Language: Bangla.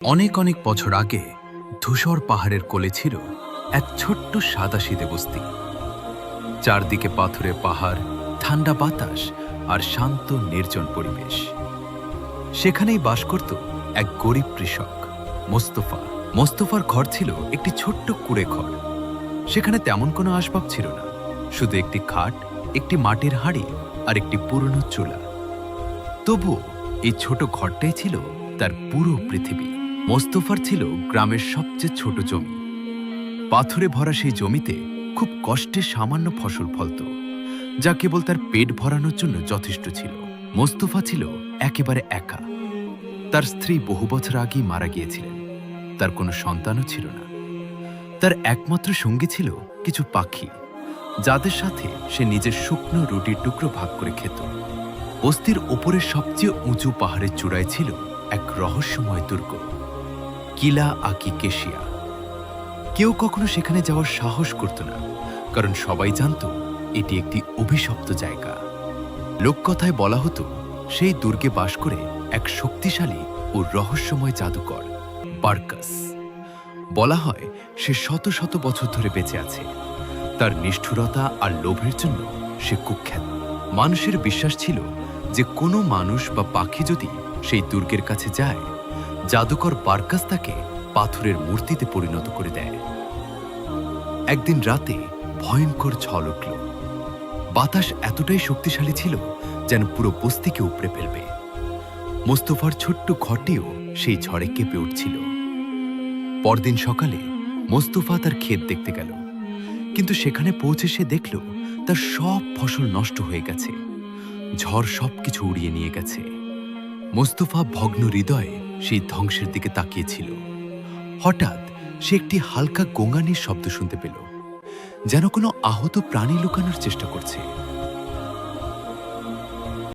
অনেক অনেক বছর আগে ধূসর পাহাড়ের কোলে ছিল এক ছোট্ট সাদাসিধে বস্তি। চারদিকে পাথুরে পাহাড়, ঠান্ডা বাতাস আর শান্ত নির্জন পরিবেশ। সেখানেই বাস করত এক গরিব কৃষক, মোস্তফা। মোস্তফার ঘর ছিল একটি ছোট্ট কুঁড়ে ঘর। সেখানে তেমন কোনো আসবাব ছিল না, শুধু একটি খাট, একটি মাটির হাঁড়ি আর একটি পুরনো চুলা। তবুও এই ছোট ঘরটাই ছিল তার পুরো পৃথিবী। মোস্তফার ছিল গ্রামের সবচেয়ে ছোট জমি। পাথরে ভরা সেই জমিতে খুব কষ্টে সামান্য ফসল ফলত, যা কেবল তার পেট ভরানোর জন্য যথেষ্ট ছিল। মোস্তফা ছিল একেবারে একা। তার স্ত্রী বহু বছর আগেই মারা গিয়েছিলেন। তার কোনো সন্তানও ছিল না। তার একমাত্র সঙ্গী ছিল কিছু পাখি, যাদের সাথে সে নিজের শুকনো রুটির টুকরো ভাগ করে খেত। বস্তির ওপরের সবচেয়ে উঁচু পাহাড়ের চূড়ায় ছিল এক রহস্যময় দুর্গ, কিলা আকি কেশিয়া। কেউ কখনো সেখানে যাওয়ার সাহস করত না, কারণ সবাই জানত এটি একটি অভিশপ্ত জায়গা। লোককথায় বলা হতো সেই দুর্গে বাস করে এক শক্তিশালী ও রহস্যময় জাদুকর, বার্কাস। বলা হয় সে শত শত বছর ধরে বেঁচে আছে। তার নিষ্ঠুরতা আর লোভের জন্য সে কুখ্যাত। মানুষের বিশ্বাস ছিল যে কোনো মানুষ বা পাখি যদি সেই দুর্গের কাছে যায়, জাদুকর বার্কাস তাকে পাথরের মূর্তিতে পরিণত করে দেয়। একদিন রাতে ভয়ঙ্কর ঝড় উঠল। বাতাস এতটাই শক্তিশালী ছিল যেন পুরো বস্তিকে উপড়ে ফেলবে। মোস্তফার ছোট্ট ঘরটিও সেই ঝড়ে কেঁপে উঠছিল। পরদিন সকালে মোস্তফা তার ক্ষেত দেখতে গেল, কিন্তু সেখানে পৌঁছে সে দেখল তার সব ফসল নষ্ট হয়ে গেছে। ঝড় সবকিছু উড়িয়ে নিয়ে গেছে। মোস্তফা ভগ্ন হৃদয়ে সেই ধ্বংসের দিকে তাকিয়েছিল। হঠাৎ সে একটি হালকা গোঙানির শব্দ শুনতে পেল, যেন কোনো আহত প্রাণী লুকানোর চেষ্টা করছে।